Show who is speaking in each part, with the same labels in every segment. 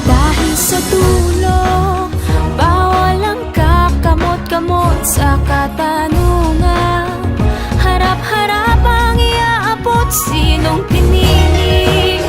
Speaker 1: Dahil sa dulo, bawal ang kakamot-kamot sa katanungan. Harap-harap ang iaabot, sinong pinili?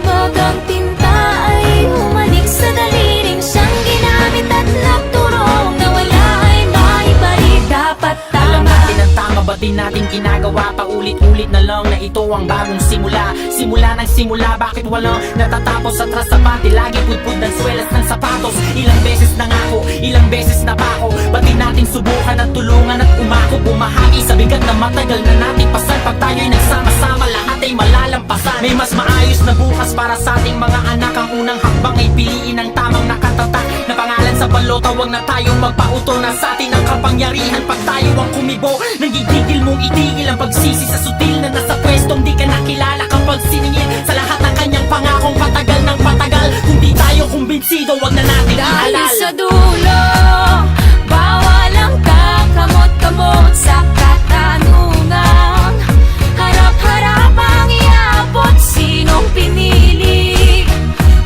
Speaker 1: Pag ang tinta ay humalik sa daliring siyang ginamit at nagturong na wala ay maibalik. Dapat
Speaker 2: Alam
Speaker 1: tama.
Speaker 2: natin ang tama, ba't di natin ginagawa? Paulit-ulit na lang na ito ang bagong simula. Simula ng simula, bakit walang natatapos? Atras sa bati, lagi pudpud ng swelas ng sapatos. Ilang beses na nga ako, ilang beses na pa ako. Ba't di natin subukan at tulungan at umako? Bumahagi sa bigat na matagal na nating pasan. Pag tayo'y nagsama-sama, lahat ay malalampasan. May mas maayos na bukas para sa ating mga anak. Ang unang hakbang ay piliin ang tamang nakatatak na pangalan sa balota. Huwag na tayong magpauto na sa atin ang kapangyarihan. Pag tayo ang kumibo, nagigigil mong itigil ang pagsisi sa sutil na nasa pwestong di ka nakilala. Kapag siningil sa lahat ng kanyang pangakong patagal ng patagal, kung di tayo kumbinsido, wag na natin
Speaker 1: Dahil
Speaker 2: ihalal.
Speaker 1: sa dulo, bawal ang kakamot-kamot sa katanungan. Harap-harap ang iabot, sinong pinili?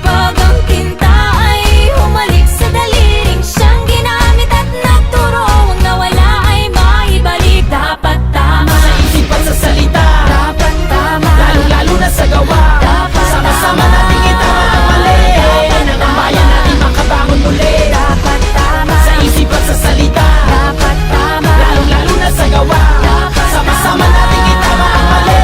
Speaker 1: Pag ang tinta ay humalik sa daliring siyang ginamit at nagturong na wala ay maibalik. Dapat tama.
Speaker 2: Sa isip at sa salita,
Speaker 1: Dapat tama.
Speaker 2: lalong-lalo na sa gawa.
Speaker 1: Dapat
Speaker 2: Sama-sama
Speaker 1: tama.
Speaker 2: natin itama ang mali.
Speaker 1: Dapat
Speaker 2: Nang ang bayan natin makabangon muli.
Speaker 1: Dapat tama.
Speaker 2: Sa isip at sa salita,
Speaker 1: Dapat tama.
Speaker 2: lalong-lalo na sa gawa.
Speaker 1: Dapat
Speaker 2: Sama-sama
Speaker 1: tama.
Speaker 2: natin itama ang mali.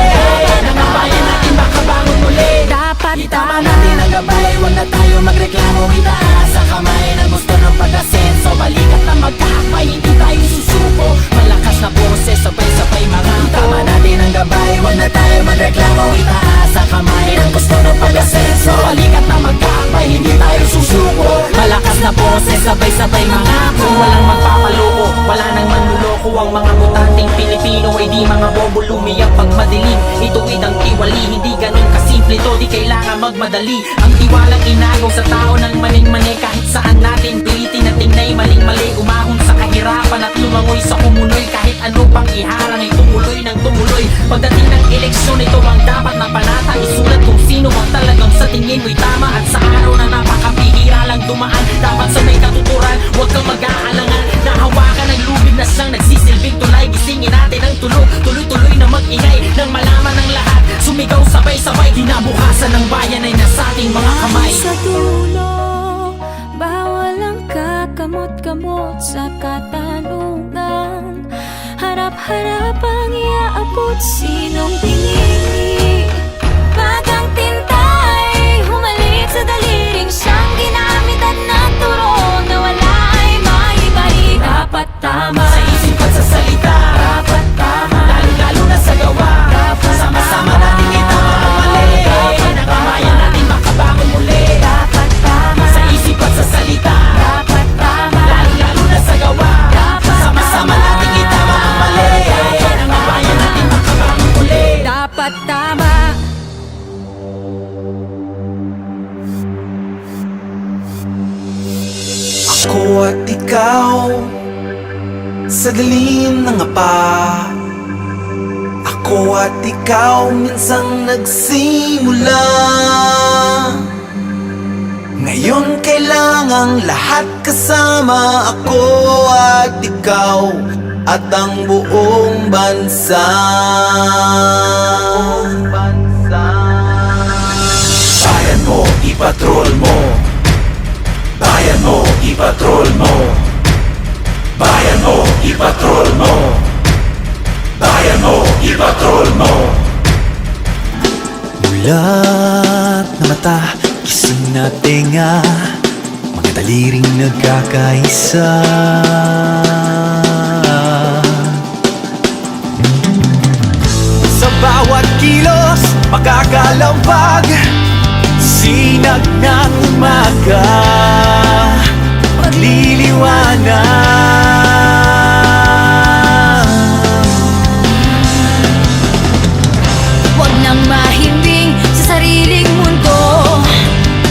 Speaker 2: Nang ang bayan natin makabangon muli.
Speaker 1: Dapat
Speaker 2: Itama
Speaker 1: tama.
Speaker 2: natin ang gabay, huwag na tayo magreklamo. Itaas sa kamay ng gusto ng pag-asenso. Balikat na magkakbay, hindi tayo susuko. Malakas na boses, sabay-sabay mga itama natin ang gabay, huwag na tayo magreklamo. Itaas sa kamay ng gusto ng pag-asenso. Balikat na magkakbay, hindi tayo susuko. Malakas na boses, sabay-sabay mga walang magpapaloko, wala nang manluloko. Ang mga butanteng Pilipino ay di mga bobo lumiyak pag madilim. Ituwid ang tiwali, hindi ganun kasimple to, di kailangan magmadali. Ang tiwalang inagaw sa tao ng maning-mani. Kahit saan natin pilitin na tingnay maling-mali. Umahon sa kahirapan at lumangoy sa kumunoy. Kahit ano pang iharang ay tumuloy ng tumuloy. Pagdating ng eleksyon, ito ang dapat na panata. Isulat kung sino ang talagang sa tingin mo'y tama. At sa araw na napakapihira lang dumaan, dapat sa may katuturan, huwag kang mag-aalangan. Nahawakan ng lubid na siyang nagsisilbing tulay. Gisingin natin ang tulog, tuloy-tuloy na mag-ingay. Nang malaman ng lahat, sumigaw sabay-sabay. Kinabukasan ng bayan ay nasa ating mga kamay.
Speaker 1: Sa dulo, bawal ang kakamot-kamot sa katanungan. Harap-harap ang iaabot, sinong pinili? Pag ang tinta ay humalik sa daliring siyang ginamit at nagturong na wala ay maibalik. Dapat tama.
Speaker 2: Sa isip at sa salita,
Speaker 1: Dapat tama.
Speaker 2: lalong-lalo na sa gawa.
Speaker 1: Dapat
Speaker 2: Sama-sama
Speaker 1: tama.
Speaker 2: natin itama ang mali. Nang ang bayan natin makabangon muli.
Speaker 1: Dapat tama.
Speaker 2: Sa isip at sa salita,
Speaker 1: Dapat tama.
Speaker 2: lalong-lalo na sa gawa.
Speaker 1: Dapat
Speaker 2: Sama-sama
Speaker 1: tama.
Speaker 2: natin itama ang mali. Nang ang bayan natin makabangon muli.
Speaker 1: Dapat tama.
Speaker 3: Ako at ikaw sa dilim ng apa. Ako at ikaw minsang nagsimula. Ngayon kailangang lahat kasama. Ako at ikaw at ang buong bansa. Bayan mo, ipatrol mo. Bayan mo, ipatrol mo. Bayan mo, ipatrol mo. Bayan mo, ipatrol mo. Mulat na mata, gising na tenga, mga daliring nagkakaisa. Sa bawat kilos, makakalampag, sinag ng umaga, magliliwanag.
Speaker 1: Huwag nang mahimbing sa sariling mundo.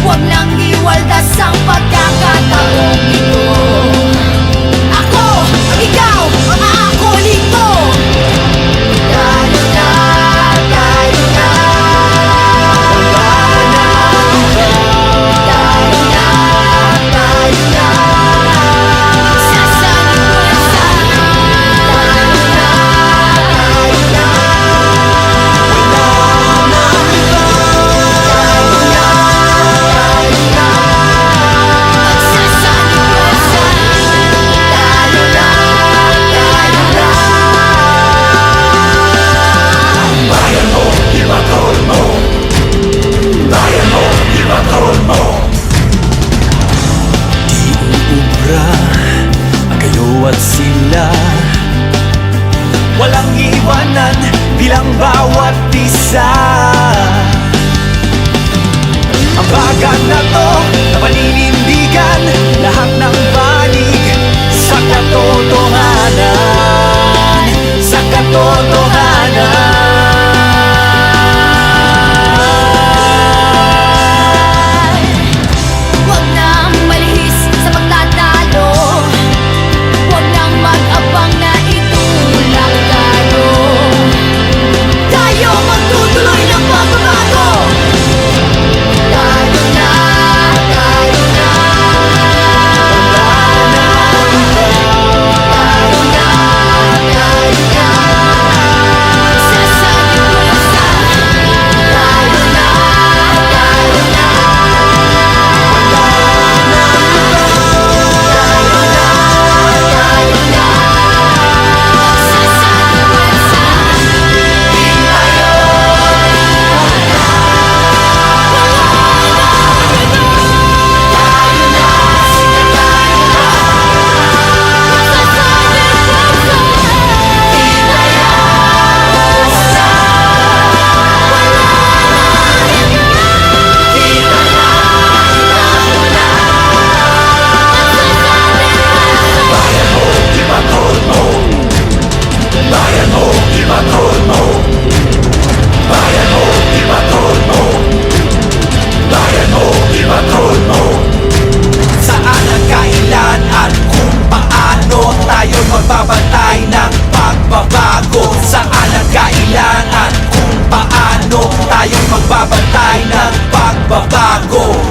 Speaker 1: Huwag nang iwaldas ang pagkakataong ito. Ako
Speaker 3: bawat sila. Walang iwanan bilang bawat isa. Ang bagan na to na paninindigan, lahat ng panig sa katotohanan, sa katotohanan.
Speaker 1: Huwag nang malihis sa pagtatalo, huwag nang mag-abang na itulak tayo. Tayo magtutuloy ng pagbabago. Tayo na, tayo na. Tayo na, tayo na. Sasabi ko lang sana. Tayo na, tayo na.
Speaker 3: Saan ang kailan at kung paano tayo magbabantay ng pagbabago? Saan ang kailan at kung paano tayo magbabantay ng pagbabago?